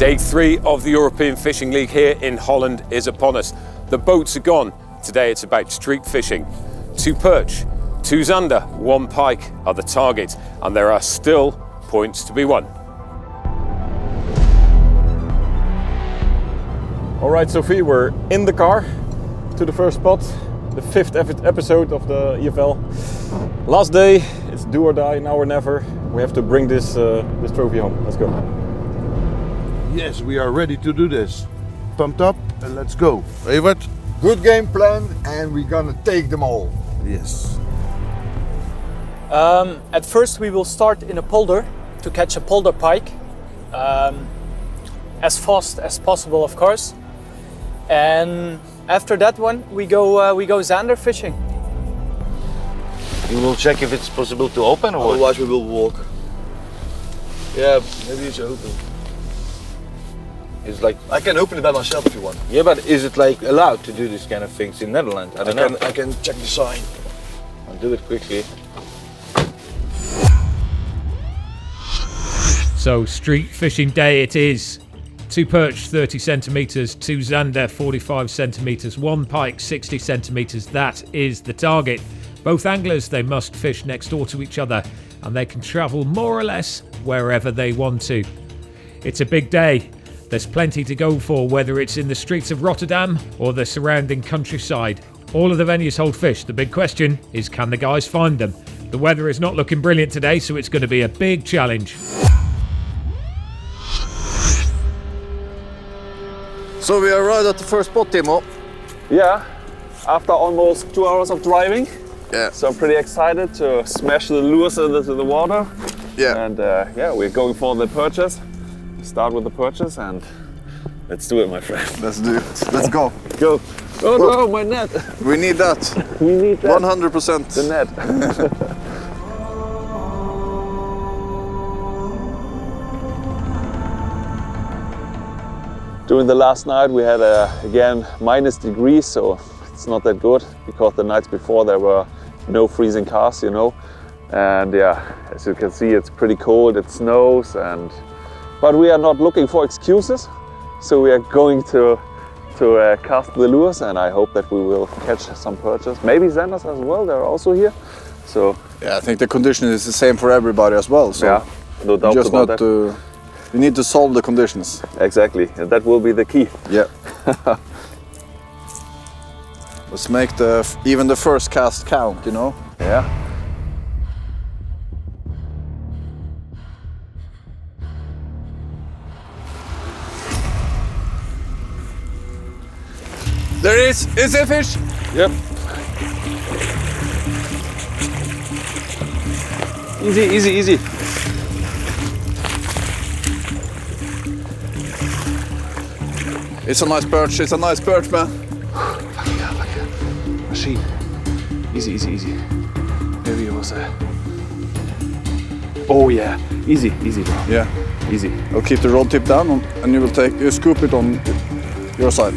Day 3 of the European Fishing League here in Holland is upon us. The boats are gone. Today it's about street fishing. 2 perch, 2 zander, 1 pike are the targets, and there are still points to be won. All right, Sophie, we're in the car to the first spot, the 5th episode of the EFL. Last day, it's do or die, now or never. We have to bring this trophy home. Let's go. Yes, we are ready to do this. Pumped up and let's go. Evert? Good game plan, and we're gonna take them all. Yes. At first we will start in a polder to catch a polder pike. As fast as possible, of course. And after that one we go zander fishing. You will check if it's possible to open or otherwise we will walk. Yeah, maybe it's open. it's like, I can open it by myself if you want. yeah, but is it like allowed to do this kind of things in Netherlands? I don't know. I can check the sign. I'll do it quickly. So street fishing day it is. 2 perch 30 centimetres, 2 zander 45 centimetres, 1 pike 60 centimetres. That is the target. Both anglers, they must fish next door to each other, and they can travel more or less wherever they want to. It's a big day. There's plenty to go for, whether it's in the streets of Rotterdam or the surrounding countryside. All of the venues hold fish. The big question is, can the guys find them? The weather is not looking brilliant today, so it's going to be a big challenge. So we arrived at the first spot, Timo. Yeah, after almost 2 hours of driving. Yeah. So I'm pretty excited to smash the lures into the water. Yeah. And yeah, we're going for the perches. Start with the perches and let's do it, my friend. Let's do it. Let's go. Go. Oh no, my net. We need that. We need that. 100%. The net. During the last night we had again -degrees, so it's not that good because the nights before there were no freezing casts, you know. And yeah, as you can see, it's pretty cold, it snows, but we are not looking for excuses. So we are going to cast the lures, and I hope that we will catch some perches, maybe zanders as well, they're also here. So yeah, I think the condition is the same for everybody as well. So yeah, no doubt just about not that. You need to solve the conditions. Exactly, and that will be the key. Yeah. Let's make even the first cast count, you know? Yeah. There it is! Is it a fish? Yep. Easy, easy, easy. It's a nice perch, man. Machine. Easy, easy, easy. Maybe it was a... Oh yeah, easy, easy bro. Yeah. Easy. I'll keep the rod tip down and you scoop it on your side.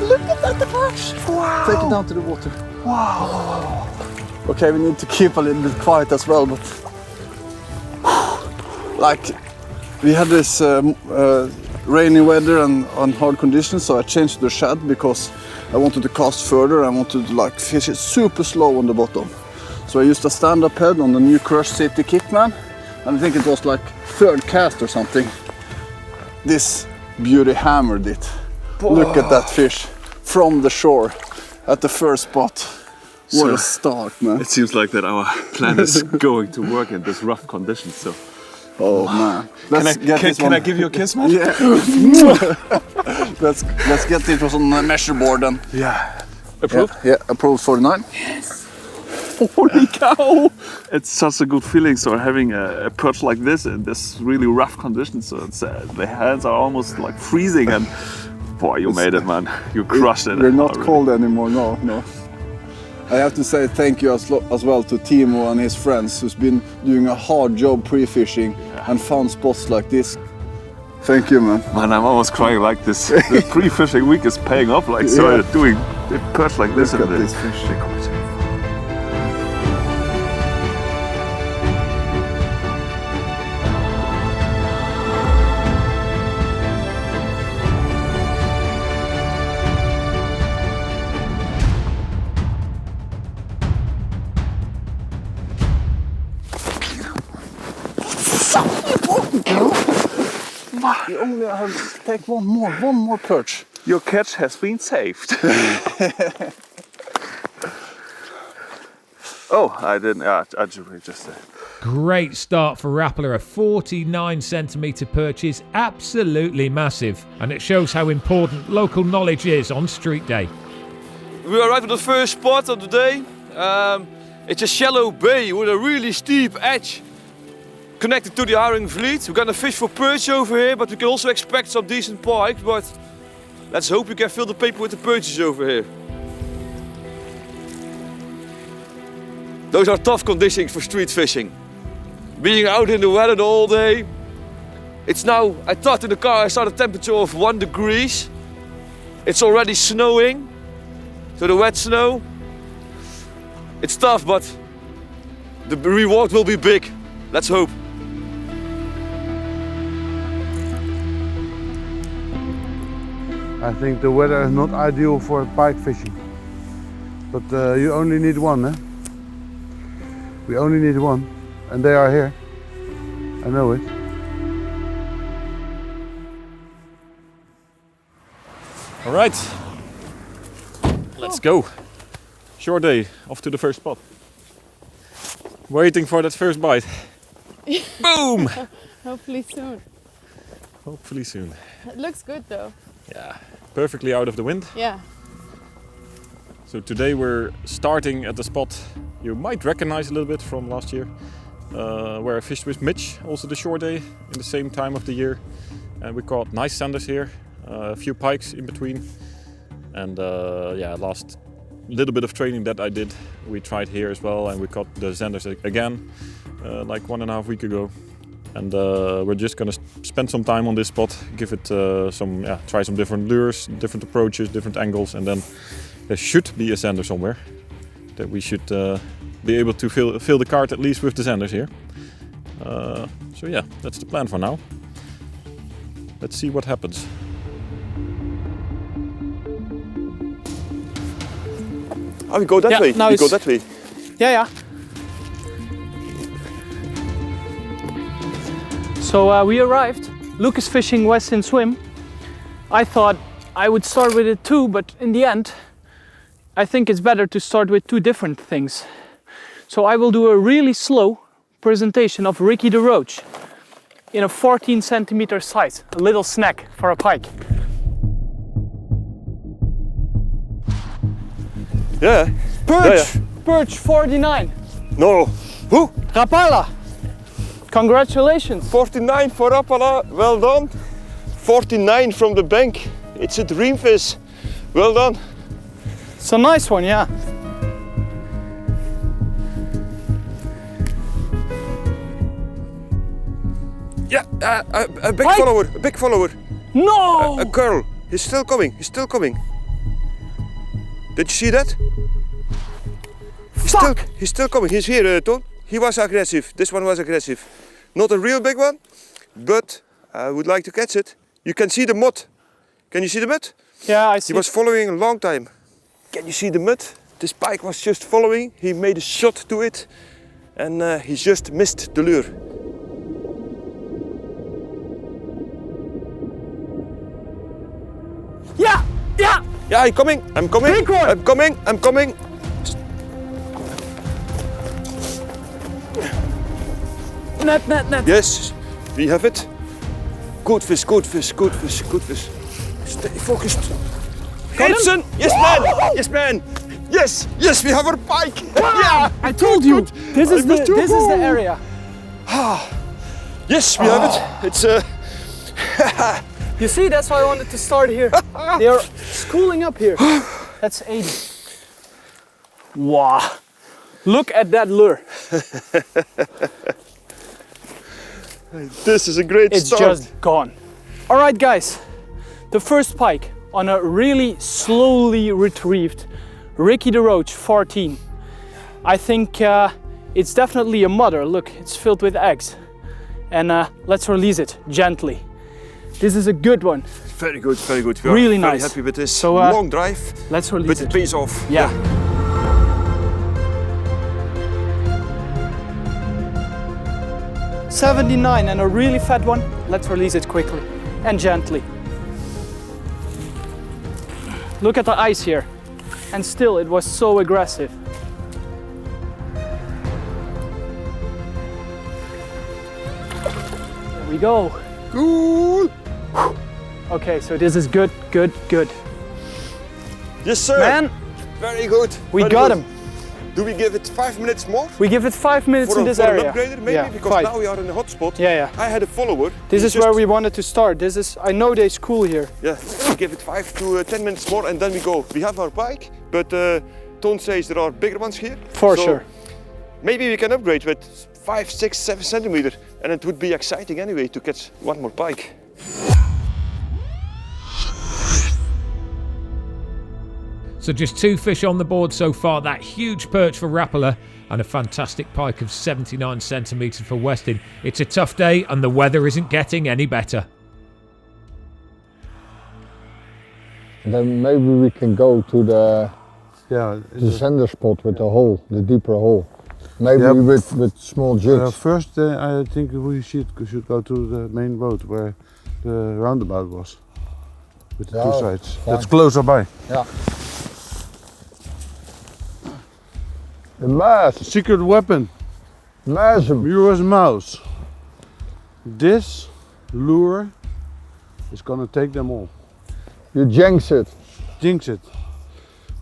Look at that, the perch. Wow. Take it down to the water. Wow. Okay, we need to keep a little bit quiet as well, but like we had this rainy weather and hard conditions, so I changed the shad because I wanted to cast further. I wanted to like fish it super slow on the bottom. So I used a stand-up head on the new Crush Safety Kickman, and I think it was like 3rd cast or something. This beauty hammered it. Whoa. Look at that fish from the shore at the first spot. What a start, man. It seems like that our plan is going to work in this rough conditions, so... Oh man. Can I give you a kiss, man? Yeah. let's get it on the measure board then. Yeah. Approved? Yeah, approved 49. Yes. Holy cow! It's such a good feeling, so having a perch like this in this really rough conditions, so it's, the hands are almost like freezing, and boy, you made it, man. You crushed it. We're not cold anymore, no. I have to say thank you as well to Timo and his friends who's been doing a hard job pre-fishing and found spots like this. Thank you, man. Man, I'm almost crying like this. The pre-fishing week is paying off, like so. Doing a perch like this and this fish. I'll take one more perch. Your catch has been saved. Oh, I didn't. I just. Great start for Rapala. A 49 centimetre perch is absolutely massive, and it shows how important local knowledge is on Street Day. We arrived at the first spot of the day. It's a shallow bay with a really steep edge connected to the herring fleet. We're gonna fish for perch over here, but we can also expect some decent pike. But let's hope we can fill the paper with the perches over here. Those are tough conditions for street fishing. Being out in the weather the whole day. It's now, I thought in the car I saw the temperature of 1 degree. It's already snowing. So the wet snow. It's tough, but the reward will be big. Let's hope. I think the weather is not ideal for pike fishing. But you only need one, eh? We only need one. And they are here. I know it. All right, let's go. Short day, off to the first spot. Waiting for that first bite. Boom! Hopefully soon. Hopefully soon. It looks good though. Yeah, perfectly out of the wind. Yeah. So today we're starting at the spot you might recognize a little bit from last year, where I fished with Mitch, also the short day, in the same time of the year. And we caught nice Zanders here, a few pikes in between. And yeah, last little bit of training that I did, we tried here as well, and we caught the Zanders again, like 1.5 weeks ago. And we're just gonna spend some time on this spot, give it try some different lures, different approaches, different angles, and then there should be a Zander somewhere that we should be able to fill the cart at least with the Zanders here. So yeah, that's the plan for now. Let's see what happens. Oh, we go that way. Now we go that way. Yeah. So we arrived. Luke is fishing West in swim. I thought I would start with it too, but in the end, I think it's better to start with two different things. So I will do a really slow presentation of Ricky the Roach in a 14 centimeter size, a little snack for a pike. Yeah. Perch! Perch 49. No. Who? Rapala! Congratulations! 49 for Rapala. Well done. 49 from the bank. It's a dream fish. Well done. It's a nice one, yeah. Yeah, a big Pike? follower. A big follower. No! A curl. He's still coming. He's still coming. Did you see that? He's still coming. He's here, Tom. He was aggressive. This one was aggressive. Not a real big one, but I would like to catch it. You can see the mud. Can you see the mud? Yeah, I see. He was following a long time. Can you see the mud? This pike was just following. He made a shot to it, and he just missed the lure. Yeah! Yeah, I'm coming. I'm coming. Big one. I'm coming. I'm coming. Net. Yes, we have it. Good fish, good fish, good fish, good fish. Stay focused. Gibson! Yes, man! Yes, man! Yes, we have our pike! Yeah! I told you! This is the area. Yes, we have it. It's You see, that's why I wanted to start here. They are schooling up here. That's 80. Wow. Look at that lure. This is a great start. It's just gone. All right, guys. The first pike on a really slowly retrieved Ricky the Roach 14. I think it's definitely a mother. Look, it's filled with eggs. And let's release it gently. This is a good one. Very good, very good. We are Really very nice. happy with this So, long drive. Let's release But it. it pays off. Yeah. 79 and a really fat one. Let's release it quickly. and gently. Look at the ice here. And still it was so aggressive. There we go. Cool. Okay, so this is good, good, good. Yes, sir. Man, Very good. we Very got good. him. Do we give it 5 minutes more? We give it 5 minutes in this for area. an upgrader, maybe? Yeah, because 5. now we are in a hot spot. Yeah, yeah. I had a follower. This He is just- where we wanted to start. This is, I know there's cool here. Yeah, we give it 5 to 10 minutes more and then we go. We have our bike, but Toon says there are bigger ones here. For So sure. Maybe we can upgrade with 5, 6, 7 centimeter, and it would be exciting anyway to catch one more pike. So just 2 fish on the board so far. That huge perch for Rapala and a fantastic pike of 79 centimetres for Westin. It's a tough day and the weather isn't getting any better. Then maybe we can go to the Zander spot with the hole, the deeper hole. Maybe with small jigs. First, I think we should go to the main boat where the roundabout was. With the two sides. Fine. That's closer by. Yeah. The mass. Secret weapon. Massum. Mure's mouse. This lure is gonna take them all. You jinx it. Jinx it.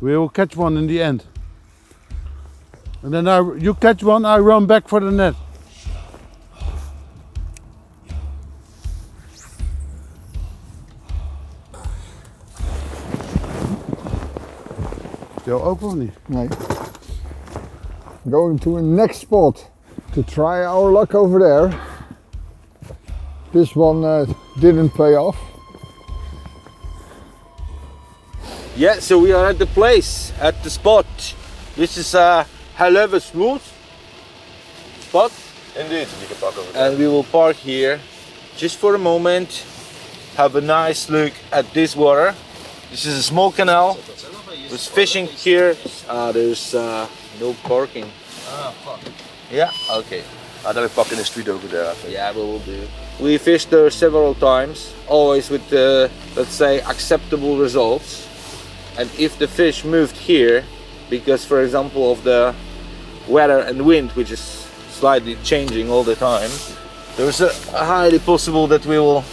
We will catch one in the end. And then you catch one, I run back for the net. Stil ook of niet? Nee. Going to a next spot to try our luck over there. This one didn't pay off. Yeah, so we are at the place, at the spot. This is a high-level smooth spot. Indeed, we can park over there. And we will park here just for a moment. Have a nice look at this water. This is a small canal. There's fishing here. There's no parking. Ah, fuck. Yeah, okay. Then we park in the street over there, I think. Yeah, we will do. We fished there several times, always with, let's say, acceptable results. And if the fish moved here, because for example of the weather and wind, which is slightly changing all the time, there's a highly possible that we will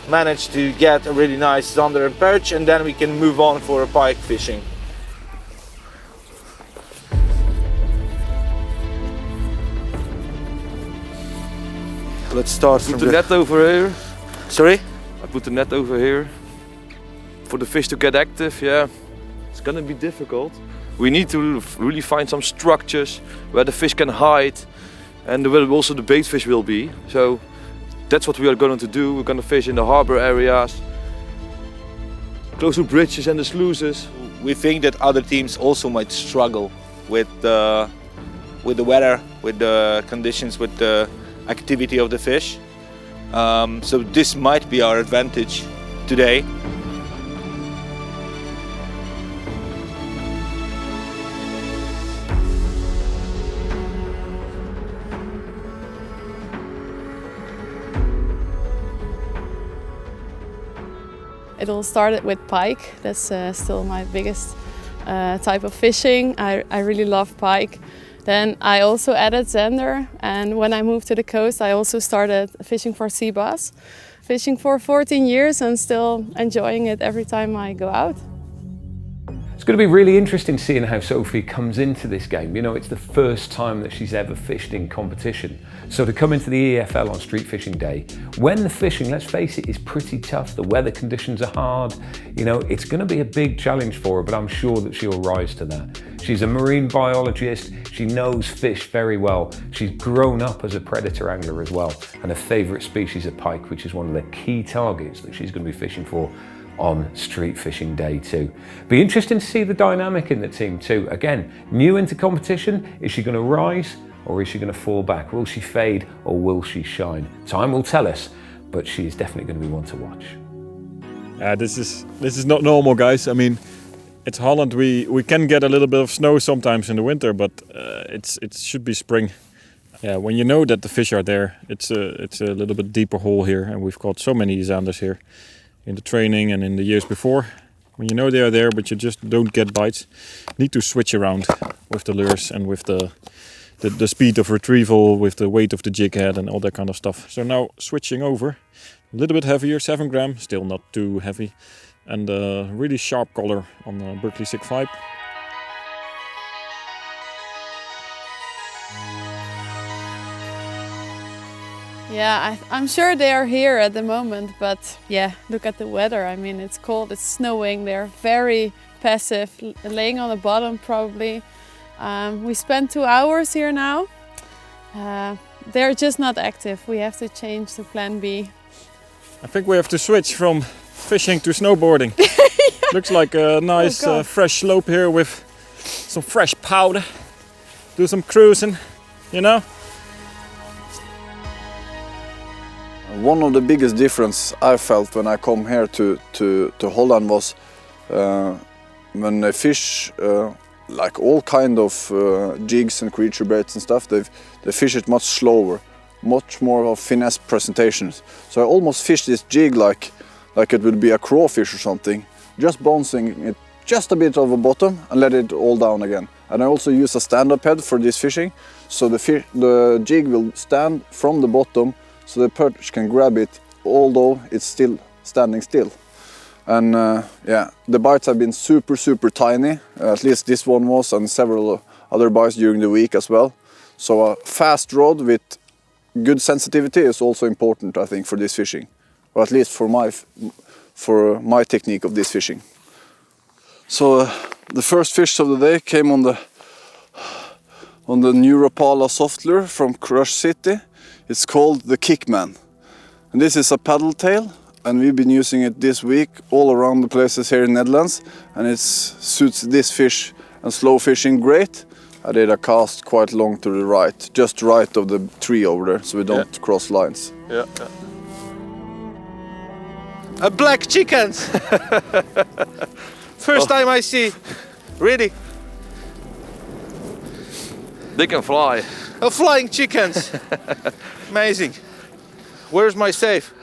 manage to get a really nice Zander and Perch, and then we can move on for a pike fishing. Let's start from Put the net over here. Sorry? I put the net over here. For the fish to get active, yeah, it's gonna be difficult. We need to really find some structures where the fish can hide and where also the bait fish will be. So that's what we are going to do. We're gonna fish in the harbor areas, close to bridges and the sluices. We think that other teams also might struggle with the weather, with the conditions, with the activity of the fish. So this might be our advantage today. It all started with pike. That's still my biggest type of fishing. I really love pike. Then I also added Zander, and when I moved to the coast I also started fishing for sea bass. Fishing for 14 years and still enjoying it every time I go out. It's going to be really interesting seeing how Sophie comes into this game. You know, it's the first time that she's ever fished in competition. So to come into the EFL on Street Fishing Day, when the fishing, let's face it, is pretty tough, the weather conditions are hard, you know, it's going to be a big challenge for her, but I'm sure that she'll rise to that. She's a marine biologist, she knows fish very well. She's grown up as a predator angler as well, and her favourite species of pike, which is one of the key targets that she's going to be fishing for on Street Fishing Day too. Be interesting to see the dynamic in the team too. Again, new into competition, is she going to rise or is she going to fall back? Will she fade or will she shine? Time will tell us, but she is definitely going to be one to watch. This is not normal, guys. I mean, it's Holland. We can get a little bit of snow sometimes in the winter, but it should be spring. yeah, when you know that the fish are there, it's a little bit deeper hole here, and we've caught so many Zanders here in the training and in the years before. When you know they are there, but you just don't get bites, you need to switch around with the lures and with the speed of retrieval, with the weight of the jig head and all that kind of stuff. So now switching over, a little bit heavier, 7 gram, still not too heavy, and a really sharp color on the Berkeley Sig 5. Yeah, I'm sure they are here at the moment, but yeah, look at the weather. I mean, it's cold, it's snowing, they're very passive, laying on the bottom probably. We spent 2 hours here now. They're just not active. We have to change to plan B. I think we have to switch from fishing to snowboarding. Yeah. Looks like a nice fresh slope here with some fresh powder. Do some cruising, you know? One of the biggest difference I felt when I come here to Holland was when they fish like all kind of jigs and creature baits and stuff, they fish it much slower, much more of finesse presentations. So I almost fish this jig like it would be a crawfish or something, just bouncing it just a bit over bottom and let it all down again. And I also use a stand-up head for this fishing, so the jig will stand from the bottom, so the perch can grab it, although it's still standing still. And yeah, the bites have been super tiny, at least this one was, and several other bites during the week as well. So a fast rod with good sensitivity is also important, I think, for this fishing, or at least for my technique of this fishing. So the first fish of the day came on the new Rapala soft lure from Crush City. It's called the Kickman, and this is a paddle tail, and we've been using it this week all around the places here in Netherlands, and it suits this fish and slow fishing great. I did a cast quite long to the right, just right of the tree over there, so we don't cross lines. Yeah. A black chickens! First time I see, really. They can fly. A flying chickens! Amazing. Where's my safe?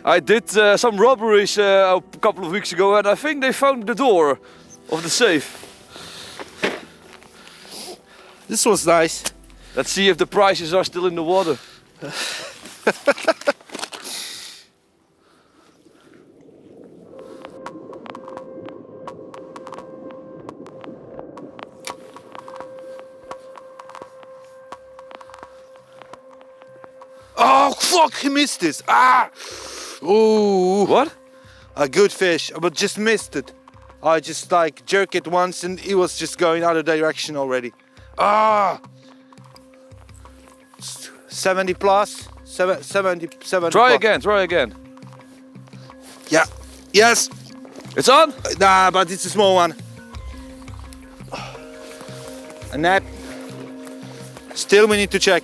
I did some robberies a couple of weeks ago, and I think they found the door of the safe. This was nice. Let's see if the prizes are still in the water. Oh fuck, he missed this. Ah! Ooh. What? A good fish, but just missed it. I just like jerked it once and it was just going other direction already. Ah! 70 plus? 70 Try again. Yeah. Yes. It's on? Nah, but it's a small one. A net. Still we need to check.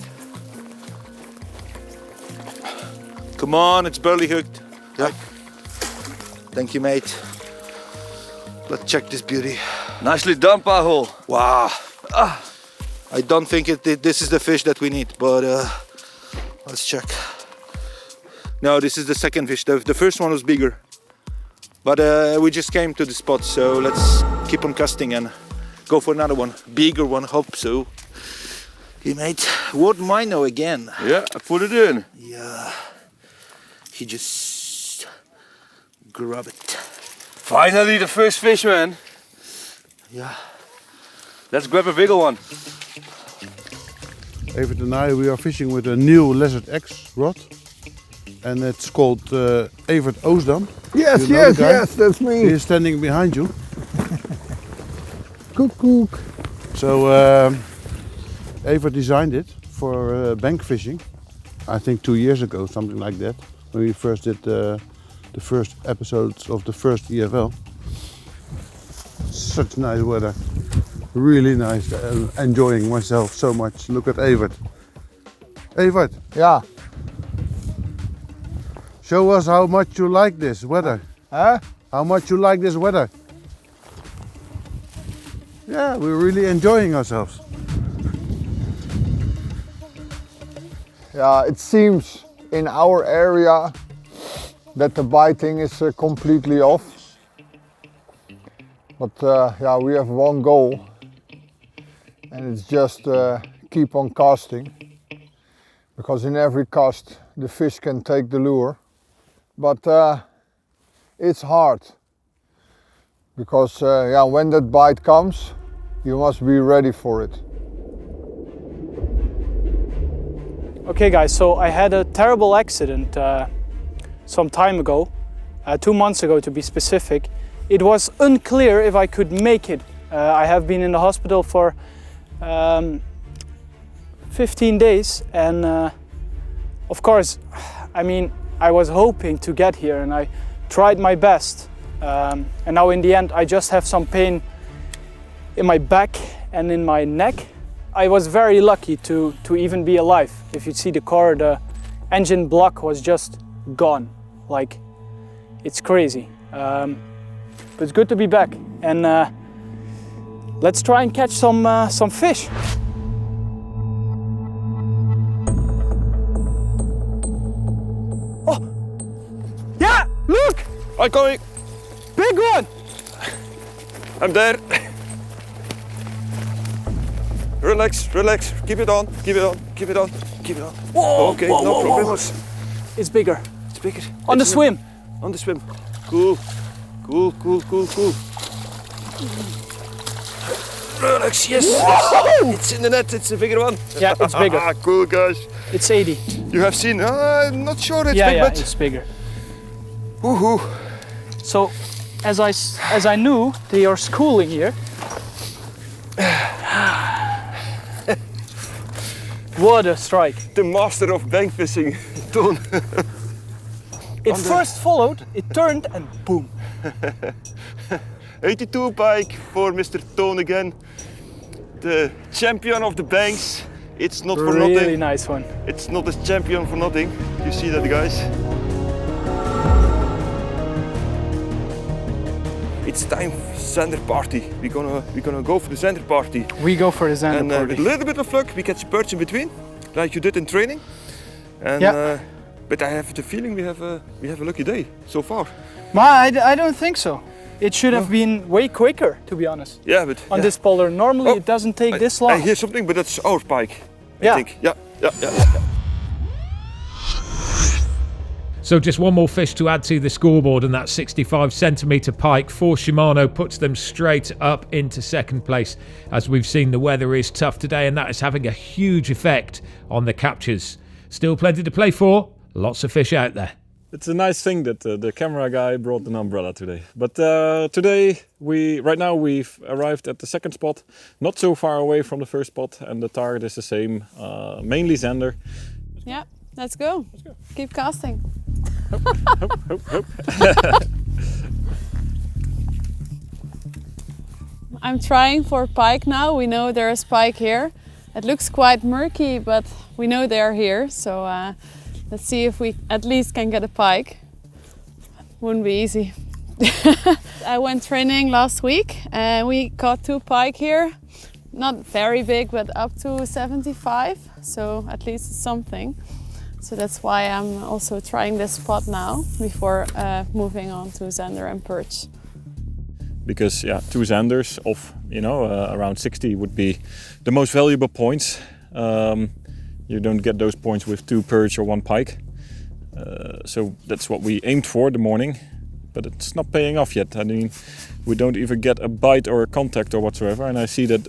Come on, it's barely hooked. Yeah. Thank you, mate. Let's check this beauty. Nicely done, Pahol. Wow. I don't think this is the fish that we need, but let's check. No, this is the second fish. The first one was bigger. But we just came to the spot, so let's keep on casting and go for another one. Bigger one, hope so. Hey, mate, what Mino again? Yeah, I put it in. Yeah. He just grab it. Finally, the first fish, man. Yeah. Let's grab a bigger one. Evert and I, we are fishing with a new Lizard X rod. And it's called Evert Oosdam. Yes, You know yes, that's me. He is standing behind you. Koek. So Evert designed it for bank fishing. I think 2 years ago, something like that. When we first did the first episodes of the first EFL. Such nice weather. Really nice. Enjoying myself so much. Look at Evert. Evert. Yeah. Show us how much you like this weather. Huh? How much you like this weather. Yeah, we're really enjoying ourselves. yeah, it seems in our area that the biting is completely off. But yeah, we have one goal, and it's just keep on casting. Because in every cast the fish can take the lure. But it's hard. Because yeah, when that bite comes, you must be ready for it. Okay guys, so I had a terrible accident some time ago, 2 months ago to be specific. It was unclear if I could make it. I have been in the hospital for 15 days and of course, I mean, I was hoping to get here and I tried my best. And now in the end I just have some pain in my back and in my neck. I was very lucky to even be alive. If you see the car, the engine block was just gone. Like, it's crazy. But it's good to be back. And let's try and catch some fish. Oh, yeah, look! I'm coming. Big one! I'm there. Relax, relax. Keep it on, keep it on, keep it on, keep it on. Whoa, okay, whoa, no whoa, problems. It's bigger. It's bigger. On the swim. On the swim. Cool, cool, cool, cool, cool. Relax, yes. It's in the net, it's a bigger one. Yeah, it's bigger. Cool, guys. It's 80. You have seen, I'm not sure it's yeah, big, yeah, but... it's bigger. Woohoo. So, as I knew, they are schooling here. What a strike. The master of bank fishing, Toon. It first followed, it turned and boom. 82 pike for Mr. Toon again. The champion of the banks. It's not for nothing. Really nice one. It's not a champion for nothing. You see that, guys? It's time for Zander party. We're gonna go for the Zander party. We go for the Zander and, party. With a little bit of luck, we catch a perch in between, like you did in training. And, yeah. But I have the feeling we have a lucky day so far. I don't think so. It should have been way quicker, to be honest. Yeah, but on this polar, normally it doesn't take this long. I hear something, but that's our pike. Yeah. I think. Yeah. So just one more fish to add to the scoreboard, and that 65 centimetre pike for Shimano puts them straight up into second place. As we've seen, the weather is tough today, and that is having a huge effect on the captures. Still plenty to play for, lots of fish out there. It's a nice thing that the camera guy brought an umbrella today. But today, right now we've arrived at the second spot, not so far away from the first spot, and the target is the same, mainly Zander. Yeah, let's go. Keep casting. Hope. I'm trying for pike now. We know there's pike here. It looks quite murky, but we know they're here. So let's see if we at least can get a pike. Wouldn't be easy. I went training last week and we caught 2 pike here. Not very big, but up to 75. So at least it's something. So that's why I'm also trying this spot now before moving on to Zander and Perch. Because 2 Zanders of around 60 would be the most valuable points. You don't get those points with 2 perch or 1 pike. So that's what we aimed for the morning, but it's not paying off yet. I mean, we don't even get a bite or a contact or whatsoever, and I see that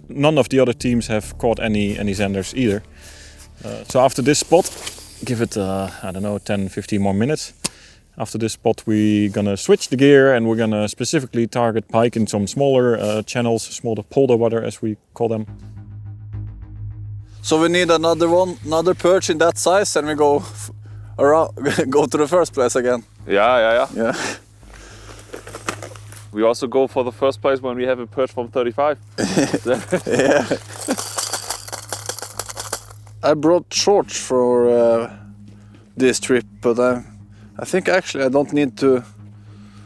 none of the other teams have caught any Zanders either. So after this spot, give it, I don't know, 10-15 more minutes. After this spot, we're gonna switch the gear and we're gonna specifically target pike in some smaller channels, smaller polder water as we call them. So we need another perch in that size, and we go around, go to the first place again. Yeah. Yeah. We also go for the first place when we have a perch from 35. Yeah. I brought shorts for this trip, but I think actually I don't need to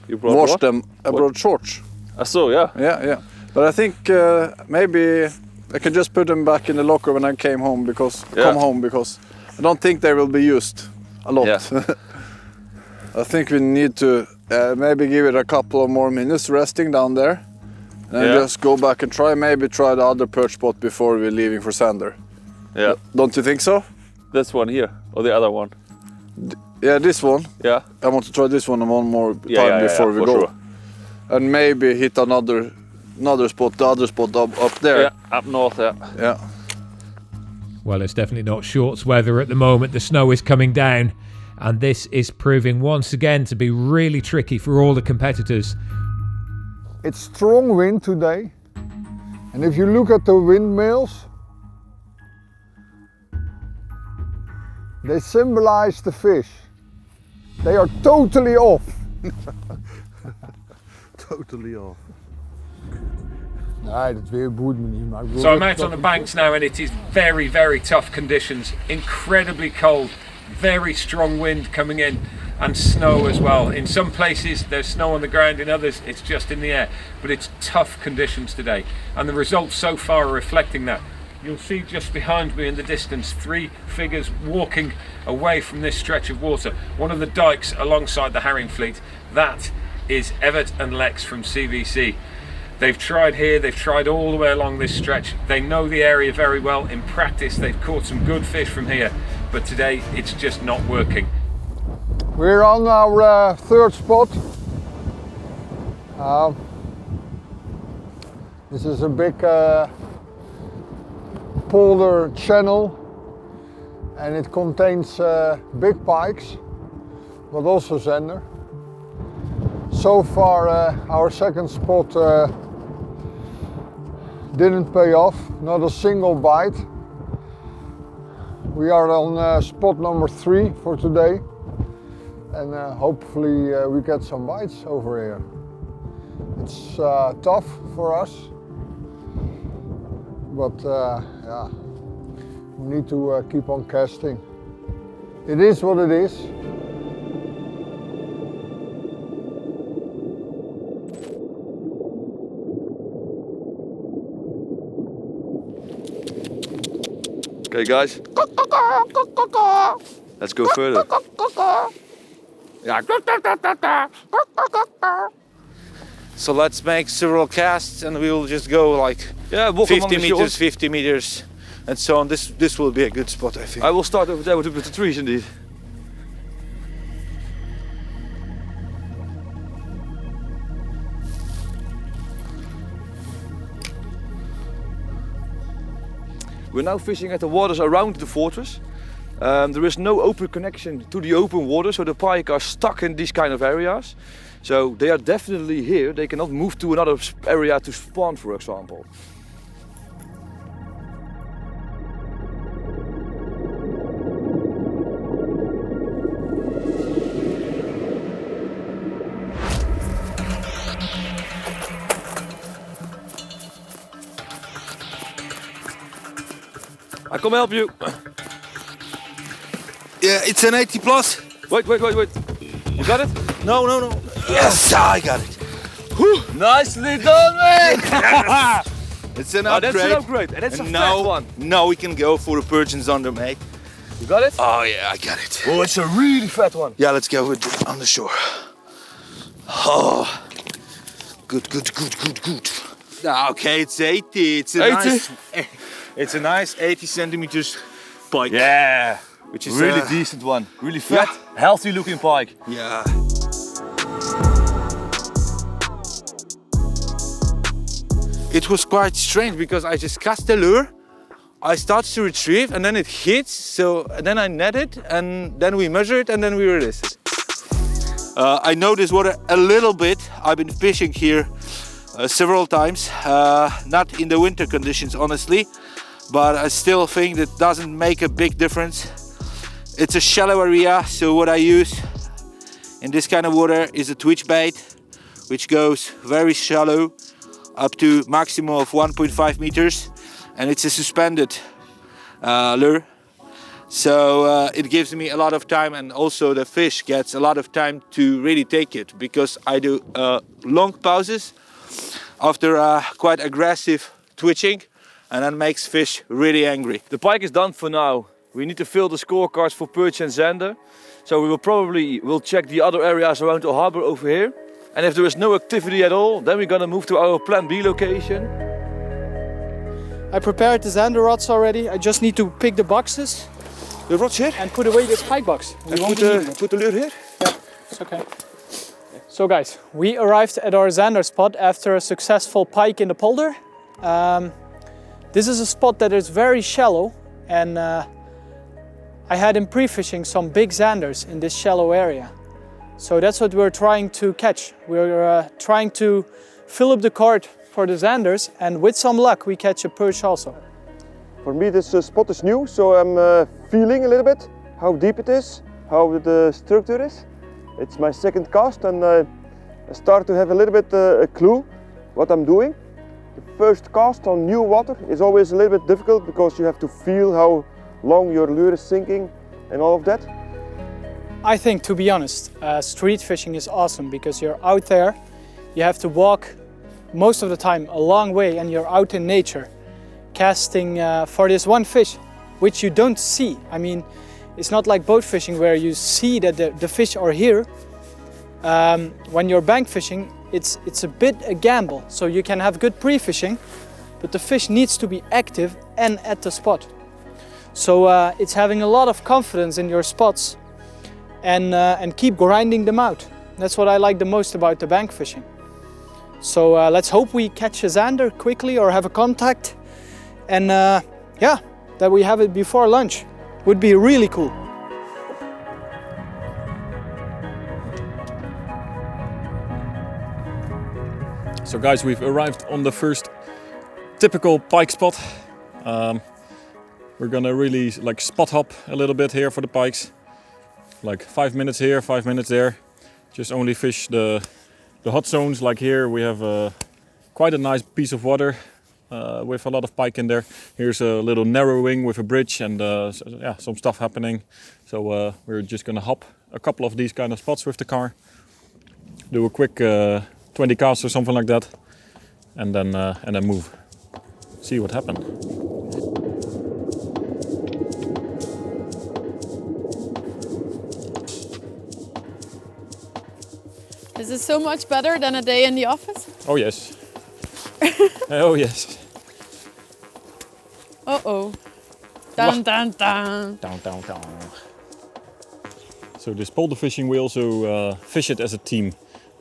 wash them. I brought shorts. So yeah. Yeah. But I think maybe I can just put them back in the locker when I come home because I don't think they will be used a lot. Yeah. I think we need to maybe give it a couple of more minutes resting down there. And just go back and maybe try the other perch spot before we're leaving for Zander. Yeah. Don't you think so? This one here, or the other one? Yeah, this one. Yeah. I want to try this one more time before we go. Sure. And maybe hit another spot, the other spot up there. Yeah, up north, Yeah. Well, it's definitely not shorts weather at the moment. The snow is coming down, and this is proving once again to be really tricky for all the competitors. It's strong wind today, and if you look at the windmills, they symbolize the fish. They are totally off. Totally off. Nee, dat weer boeit me niet. Maar So I'm out on the banks now, and it is very, very tough conditions. Incredibly cold, very strong wind coming in, and snow as well. In some places there's snow on the ground, in others it's just in the air. But it's tough conditions today, and the results so far are reflecting that. You'll see just behind me in the distance 3 figures walking away from this stretch of water. One of the dikes alongside the herring fleet, that is Evert and Lex from CVC. They've tried here, they've tried all the way along this stretch. They know the area very well. In practice, they've caught some good fish from here, but today it's just not working. We're on our third spot. This is a big polder channel, and it contains big pikes, but also Zander. So far our second spot didn't pay off, not a single bite. We are on spot number 3 for today, and hopefully we get some bites over here. It's tough for us, but yeah, we need to keep on casting. It is what it is. Okay, guys. Let's go further. So let's make several casts, and we will just go like 50 meters, 50 meters, and so on. This will be a good spot, I think. I will start over there with the trees, indeed. We're now fishing at the waters around the fortress. There is no open connection to the open water, so the pike are stuck in these kind of areas. So they are definitely here. They cannot move to another area to spawn, for example. I come help you. Yeah, it's an 80 plus. Wait. You got it? No. Yes, I got it. Whew. Nicely done, mate. It's an upgrade. That's an upgrade, and it's a fat one. Now we can go for the Perch and Zander, mate. You got it? Oh yeah, I got it. Oh, it's a really fat one. Yeah, let's go with it on the shore. Oh, good. Okay, it's 80. It's a 80? nice. It's a nice 80 centimeters pike. Yeah, which is really decent one. Really fat, healthy looking pike. Yeah. It was quite strange because I just cast the lure, I start to retrieve, and then it hits. So then I net it, and then we measure it, and then we release it. I know this water a little bit. I've been fishing here several times, not in the winter conditions, honestly, but I still think that doesn't make a big difference. It's a shallow area, so what I use in this kind of water is a twitch bait, which goes very shallow, up to maximum of 1.5 meters, and it's a suspended lure. So it gives me a lot of time, and also the fish gets a lot of time to really take it, because I do long pauses after quite aggressive twitching, and that makes fish really angry. The pike is done for now. We need to fill the scorecards for Perch and Zander. So we will check the other areas around the harbour over here. And if there is no activity at all, then we're gonna move to our plan B location. I prepared the Zander rods already. I just need to pick the boxes. The rods here? And put away this pike box. And put the lure here? Yeah, it's okay. So guys, we arrived at our Zander spot after a successful pike in the polder. This is a spot that is very shallow, and I had in pre-fishing some big Zanders in this shallow area. So that's what we're trying to catch. We're trying to fill up the cart for the Zanders, and with some luck we catch a perch also. For me this spot is new, so I'm feeling a little bit how deep it is, how the structure is. It's my second cast, and I start to have a little bit a clue what I'm doing. The first cast on new water is always a little bit difficult because you have to feel how long your lure is sinking and all of that. I think, to be honest, street fishing is awesome because you're out there, you have to walk most of the time a long way, and you're out in nature casting for this one fish which you don't see. I mean, it's not like boat fishing where you see that the fish are here. When you're bank fishing, it's a bit a gamble, so you can have good pre-fishing, but the fish needs to be active and at the spot. So it's having a lot of confidence in your spots and keep grinding them out. That's what I like the most about the bank fishing. So let's hope we catch a Zander quickly or have a contact, and yeah, that we have it before lunch. Would be really cool. So guys, we've arrived on the first typical pike spot. We're gonna really like spot hop a little bit here for the pikes. Like 5 minutes here, 5 minutes there. Just only fish the hot zones. Like here we have quite a nice piece of water with a lot of pike in there. Here's a little narrowing with a bridge and yeah, some stuff happening. So we're just gonna hop a couple of these kind of spots with the car. Do a quick 20 casts or something like that, and then move. See what happens. Is it so much better than a day in the office? Oh yes. Oh yes. Uh-oh. Dun, dun, dun. Down, down, down. So this polder fishing, we also fish it as a team.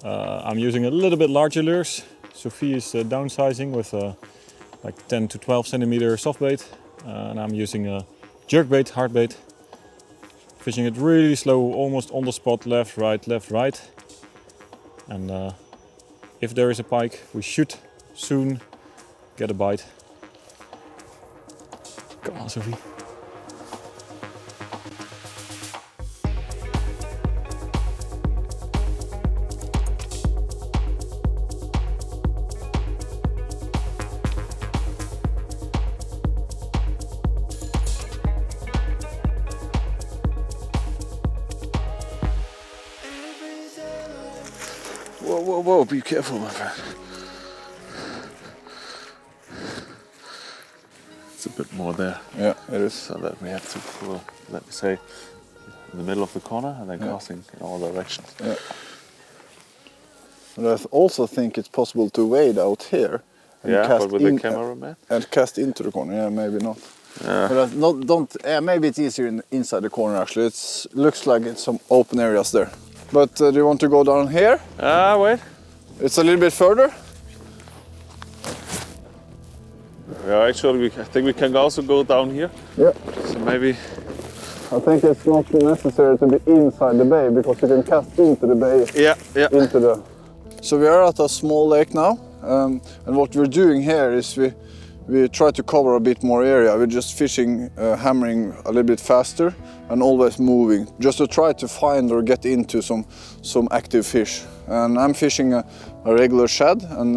I'm using a little bit larger lures. Sophie is downsizing with like 10 to 12 centimeter soft bait. And I'm using a jerk bait, hard bait. Fishing it really slow, almost on the spot, left, right. And if there is a pike, we should soon get a bite. Come on, Sophie. Whoa, whoa, whoa, be careful, my friend. It's a bit more there. Yeah, it is. So that we have to pull, let me say, in the middle of the corner and then casting in all directions. Yeah. But I also think it's possible to wade out here and cast but with the cameraman? And cast into the corner. Yeah, maybe not. Yeah. But don't. Maybe it's easier inside the corner. Actually, it looks like it's some open areas there. But do you want to go down here? Wait. It's a little bit further. Yeah, actually, I think we can also go down here. Yeah. So maybe. I think it's not necessary to be inside the bay because you can cast into the bay. Yeah. Into the. So we are at a small lake now, and what we're doing here is we try to cover a bit more area. We're just fishing, hammering a little bit faster and always moving, just to try to find or get into some active fish. And I'm fishing a regular shad, and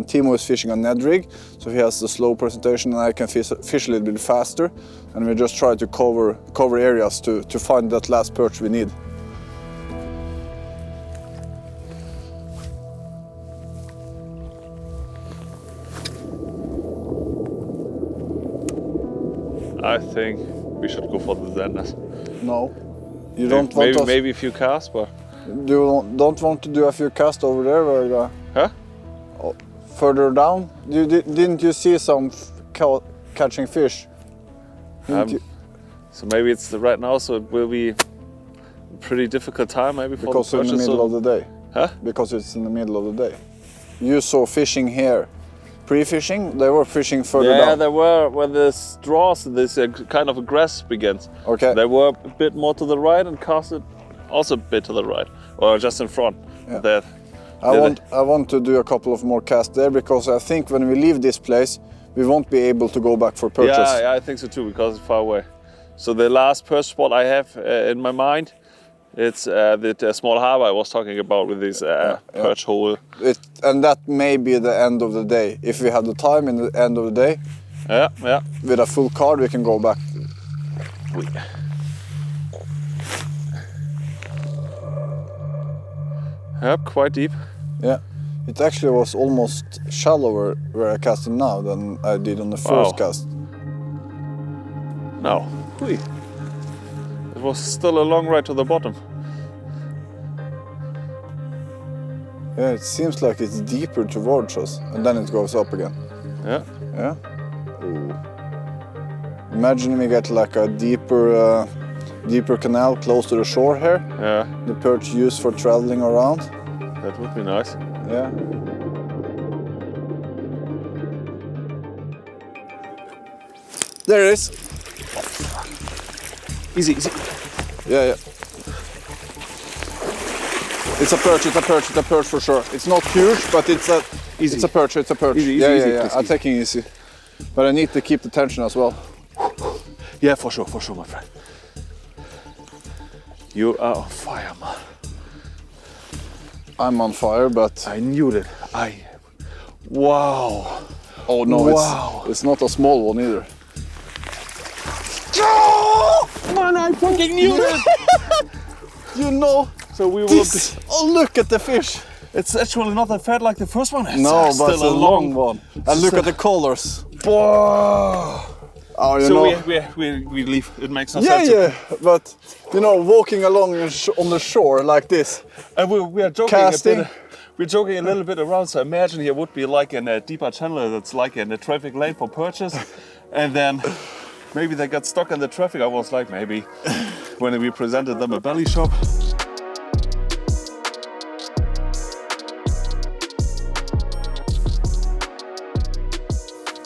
Timo is fishing a Ned rig, so he has the slow presentation and I can fish a little bit faster. And we just try to cover areas to find that last perch we need. I think we should go for the Zanders. No, you don't want us. Maybe a few casts, but Don't want to do a few casts over there, or further down? Didn't you see some catching fish? So maybe it's right now, so it will be a pretty difficult time maybe for because the it's in the middle of the day. Huh? Because it's in the middle of the day. You saw fishing here. Pre-fishing, they were fishing further down. Yeah, they were when the straws, this kind of a grass begins. Okay. They were a bit more to the right and casted also a bit to the right, or just in front. Yeah. I want to do a couple of more casts there, because I think when we leave this place, we won't be able to go back for perches. Yeah, I think so too, because it's far away. So the last perch spot I have in my mind, it's the small harbor I was talking about with this perch hole. And that may be the end of the day. If we have the time in the end of the day, with a full card, we can go back. Yep, quite deep. Yeah, it actually was almost shallower where I casted now than I did on the first cast. No. It was still a long ride to the bottom. Yeah, it seems like it's deeper towards us, and then it goes up again. Yeah. Yeah. Ooh. Imagine we get like a deeper canal close to the shore here. Yeah. The perch used for traveling around. That would be nice. Yeah. There it is. Easy. Yeah. It's a perch for sure. It's not huge, but it's a perch. Easy, yeah. I'm taking easy. But I need to keep the tension as well. Yeah, for sure, my friend. You are on fire, man. I'm on fire, but I knew that. Wow. Oh no, it's not a small one either. Oh, man, I fucking knew it. You know. So we will. Oh, look at the fish. It's actually not that fat like the first one. No, but it's a long one. And look at the colors. Whoa. Oh, so we leave. It makes no sense. Yeah, but walking along on the shore like this. And we are joking casting. a bit. We're joking a little bit around. So imagine here would be like in a deeper channel that's like in the traffic lane for perches, and then maybe they got stuck in the traffic. I was like, maybe when we presented them a belly shop.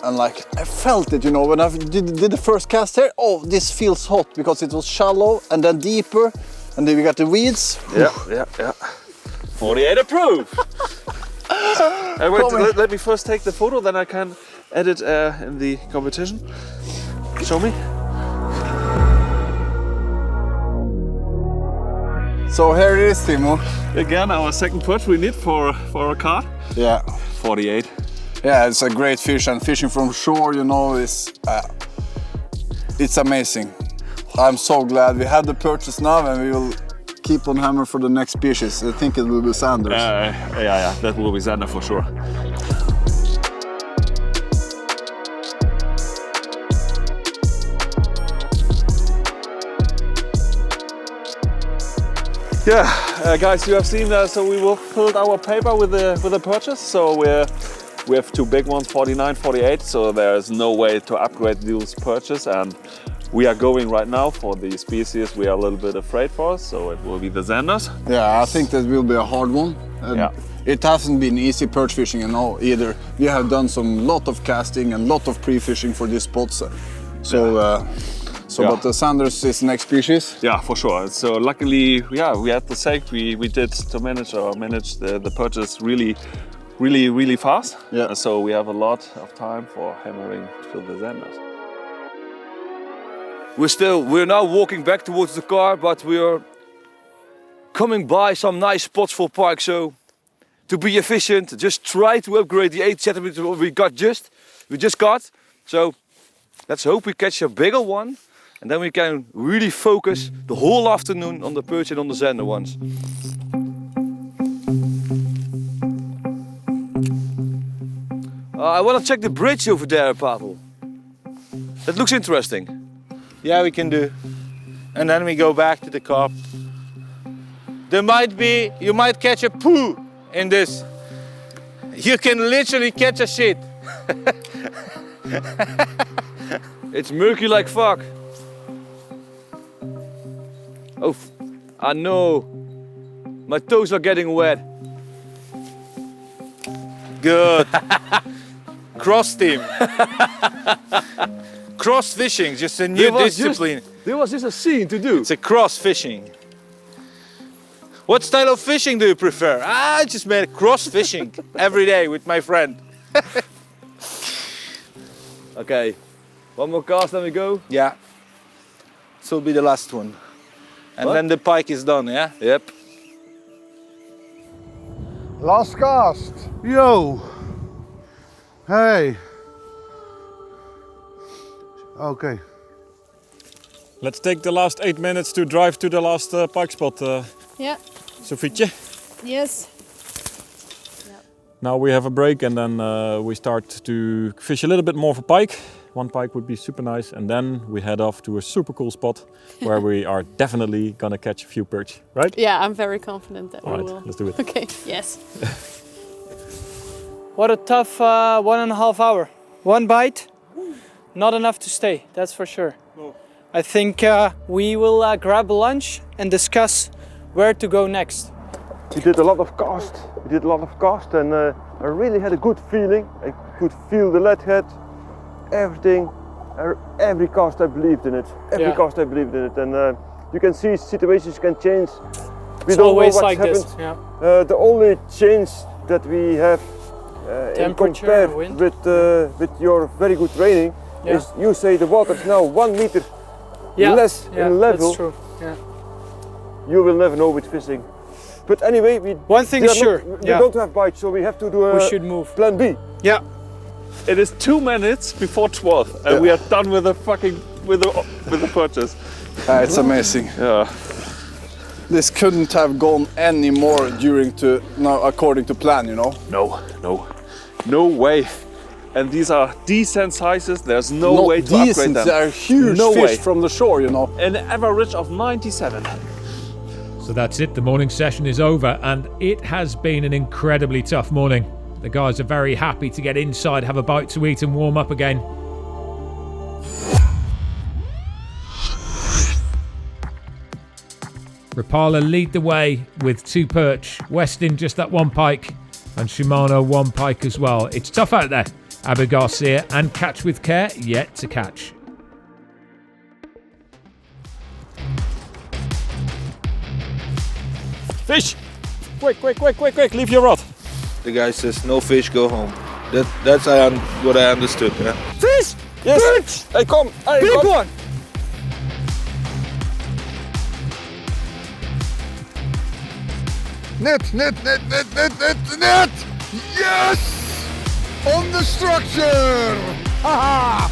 And like I felt it, when I did the first cast here. Oh, this feels hot because it was shallow and then deeper, and then we got the weeds. Yeah. 48 approved. Wait, let me first take the photo, then I can edit in the competition. Show me. So here it is, Timo. Again, our second perch we need for a card. Yeah. 48. Yeah, it's a great fish, and fishing from shore, it's amazing. I'm so glad we have the perches now, and we will keep on hammer for the next species. I think it will be Zander. Yeah, that will be Zander for sure. Yeah, guys, you have seen. So we will fill our paper with the perches. So we have two big ones, 49, 48. So there is no way to upgrade those perches, and we are going right now for the species we are a little bit afraid for. So it will be the Zanders. Yeah, I think that will be a hard one. It hasn't been easy perch fishing either. We have done lot of casting and lot of pre-fishing for these spots. But the Zanders is next species. Yeah, for sure. So luckily, we had the sake we did to manage the perches really fast. Yeah. So we have a lot of time for hammering to the Zanders. We're now walking back towards the car, but we are coming by some nice spots for Pike. So to be efficient, just try to upgrade the 8 centimeters we just got. So let's hope we catch a bigger one, and then we can really focus the whole afternoon on the perch and on the Zander ones. I want to check the bridge over there, Pavel. That looks interesting. Yeah, we can do. And then we go back to the carp. You might catch a poo in this. You can literally catch a shit. It's murky like fuck. Oh, I know. My toes are getting wet. Good. Cross team. Cross fishing, just a new discipline. There was just a scene to do. It's a cross fishing. What style of fishing do you prefer? I just made cross fishing every day with my friend. Okay, one more cast, then we go. Yeah. This will be the last one. And then the pike is done, yeah? Yep. Last cast. Yo. Hey. Okay. Let's take the last 8 minutes to drive to the last pike spot. Yeah. Sofietje. Yes. Now we have a break and then we start to fish a little bit more for pike. One pike would be super nice, and then we head off to a super cool spot where we are definitely gonna catch a few perch, right? Yeah, I'm very confident that All we right, will. let's do it. Okay, yes. What a tough 1.5 hour. One bite, not enough to stay, that's for sure. No. I think we will grab a lunch and discuss where to go next. We did a lot of cast, and I really had a good feeling. I could feel the lead head, everything. Every cast I believed in it. Cast I believed in it, and you can see situations can change. We don't know what's like happened. this. Yeah. The only change that we have Temperature, compared wind. with your very good training is you say the water is now 1 meter less in level. That's true. Yeah. You will never know with fishing. But anyway, one thing is sure. We don't have bites, so we have to do we should move. Plan B. Yeah. It is 2 minutes before 12 and we are done with the fucking with the purchase. It's amazing. Yeah. This couldn't have gone any more according to plan, you know? No way. And these are decent sizes. There's no way to upgrade them. They're huge fish from the shore, you know. An average of 97. So that's it, the morning session is over, and it has been an incredibly tough morning. The guys are very happy to get inside, have a bite to eat and warm up again. Rapala lead the way with 2 perch, Westin just that 1 pike, and Shimano 1 pike as well. It's tough out there. Abu Garcia and Catch with Care yet to catch. Fish! Quick, leave your rod. The guy says, no fish, go home. That's what I understood. Yeah? Fish! Yes! Perch! Hey, come! Big one! Net! Yes! On the structure! Haha!